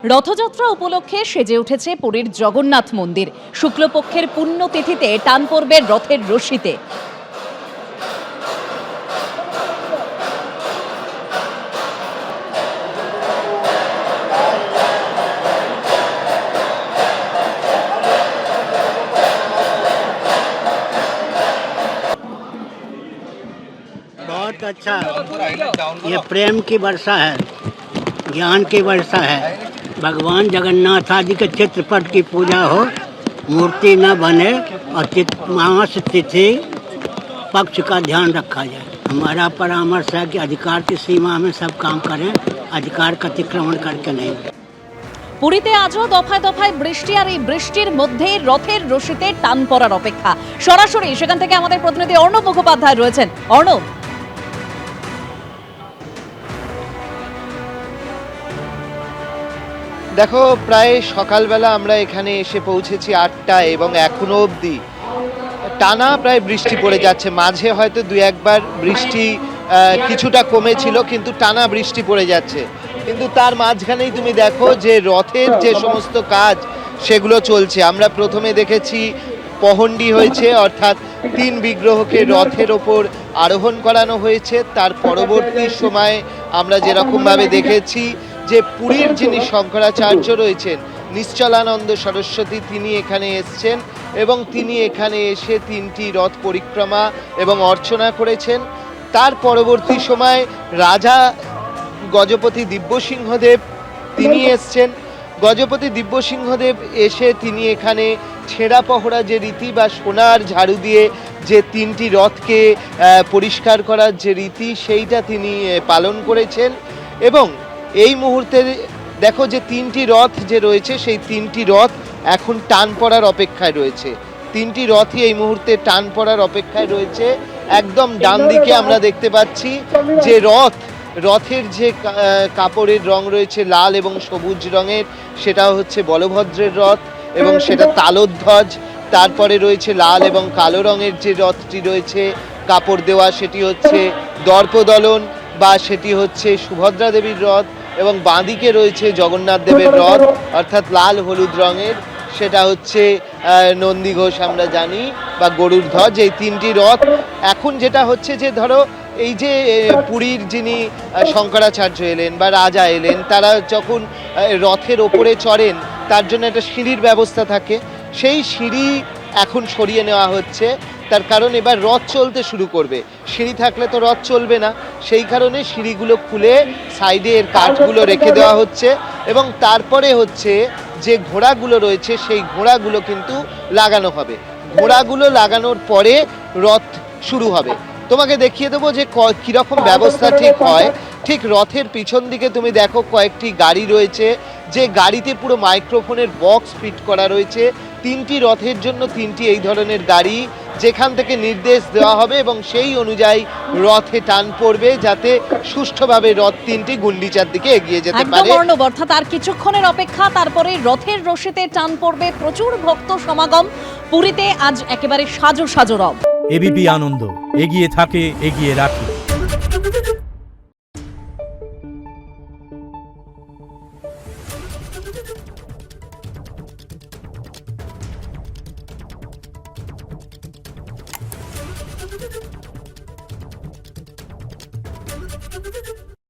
রথযাত্রা উপলক্ষে সেজে উঠেছে পুরীর জগন্নাথ মন্দির। শুক্লপক্ষের পুণ্যতিথিতে টান পড়বে রথের রশিতে। बहुत अच्छा, ये प्रेम की वर्षा है, ज्ञान की वर्षा है। भगवान जगन्नाथ आदि के चित्रपट की पूजा हो, मूर्ति न बने और मास तिथि पक्ष का ध्यान रखा जाए। हमारा परामर्श है कि अधिकार की सीमा में सब काम करें, अधिकार का अतिक्रमण करके नहीं। পুরীতে আজও দফায় দফায় বৃষ্টি, আর এই বৃষ্টির মধ্যে রথের রশিতে টান পড়ার অপেক্ষা। সরাসরি সেখান থেকে আমাদের প্রতিনিধি অর্ণব মুখোপাধ্যায় রয়েছেন। অর্ণব, দেখো, প্রায় সকালবেলা আমরা এখানে এসে পৌঁছেছি 8টায় এবং এখনো অবধি টানা প্রায় বৃষ্টি পড়ে যাচ্ছে। মাঝে হয়তো দু একবার বৃষ্টি কিছুটা কমেছিল, কিন্তু টানা বৃষ্টি পড়ে যাচ্ছে। কিন্তু তার মাঝখানেই তুমি দেখো যে রথের যে সমস্ত কাজ সেগুলো চলছে। আমরা প্রথমে দেখেছি পহণ্ডি হয়েছে, অর্থাৎ 3 বিগ্রহকে রথের ওপর আরোহণ করানো হয়েছে। তার পরবর্তী সময়ে আমরা যেরকমভাবে দেখেছি যে পুরীর যিনি শঙ্করাচার্য রয়েছেন, নিশ্চলানন্দ সরস্বতী, তিনি এখানে এসছেন এবং তিনি এখানে এসে 3টি রথ পরিক্রমা এবং অর্চনা করেছেন। তার পরবর্তী সময় রাজা গজপতি দিব্যসিংহদেব তিনি এসছেন। গজপতি দিব্যসিংহদেব এসে তিনি এখানে ছেঁড়া পহরা যে রীতি বা সোনার ঝাড়ু দিয়ে যে 3টি রথকে পরিষ্কার করার যে রীতি, সেইটা তিনি পালন করেছেন। এবং এই মুহূর্তে দেখো যে 3টি রথ যে রয়েছে, সেই 3টি রথ এখন টান পড়ার অপেক্ষায় রয়েছে। 3টি রথই এই মুহূর্তে টান পড়ার অপেক্ষায় রয়েছে। একদম ডান দিকে আমরা দেখতে পাচ্ছি যে রথের যে কাপড়ের রং রয়েছে লাল এবং সবুজ রঙের, সেটা হচ্ছে বলভদ্রের রথ এবং সেটা তালধ্বজ। তারপরে রয়েছে লাল এবং কালো রঙের যে রথটি রয়েছে কাপড় দেওয়া, সেটি হচ্ছে দর্পদলন বা সেটি হচ্ছে সুভদ্রা দেবীর রথ। এবং বাঁদিকে রয়েছে জগন্নাথ দেবের রথ, অর্থাৎ লাল হলুদ রঙের, সেটা হচ্ছে নন্দীঘোষ আমরা জানি বা গরুর ধ্বজ। এই 3টি রথ এখন যেটা হচ্ছে যে ধরো এই যে পুরীর যিনি শঙ্করাচার্য এলেন বা রাজা এলেন, তারা যখন রথের ওপরে চড়েন তার জন্য একটা সিঁড়ির ব্যবস্থা থাকে। সেই সিঁড়ি এখন সরিয়ে নেওয়া হচ্ছে, তার কারণ এবার রথ চলতে শুরু করবে। সিঁড়ি থাকলে তো রথ চলবে না, সেই কারণে সিঁড়িগুলো খুলে সাইডে এর কাঠগুলো রেখে দেওয়া হচ্ছে। এবং তারপরে হচ্ছে যে ঘোড়াগুলো রয়েছে সেই ঘোড়াগুলো কিন্তু লাগানো হবে। ঘোড়াগুলো লাগানোর পরে রথ শুরু হবে। তোমাকে দেখিয়ে দেবো যে কীরকম ব্যবস্থা ঠিক হয়। ঠিক রথের পিছন দিকে তুমি দেখো কয়েকটি গাড়ি রয়েছে, যে গাড়িতে পুরো মাইক্রোফোনের বক্স ফিট করা রয়েছে। 3টি রথের জন্য 3টি এই ধরনের গাড়ি, যেখান থেকে নির্দেশ দেওয়া হবে এবং সেই অনুযায়ী রথে টান পড়বে, যাতে সুষ্ঠুভাবে রথ 3টি গুন্ডিচার দিকে এগিয়ে যেতে পারে। অর্ণব, অর্থাৎ আর কিছুক্ষণের অপেক্ষা, তারপরে রথের রশিতে টান পড়বে। প্রচুর ভক্ত সমাগম পুরীতে, আজ একেবারে সাজো সাজো রব। এবিপি আনন্দ, এগিয়ে থাকে, এগিয়ে রাখে।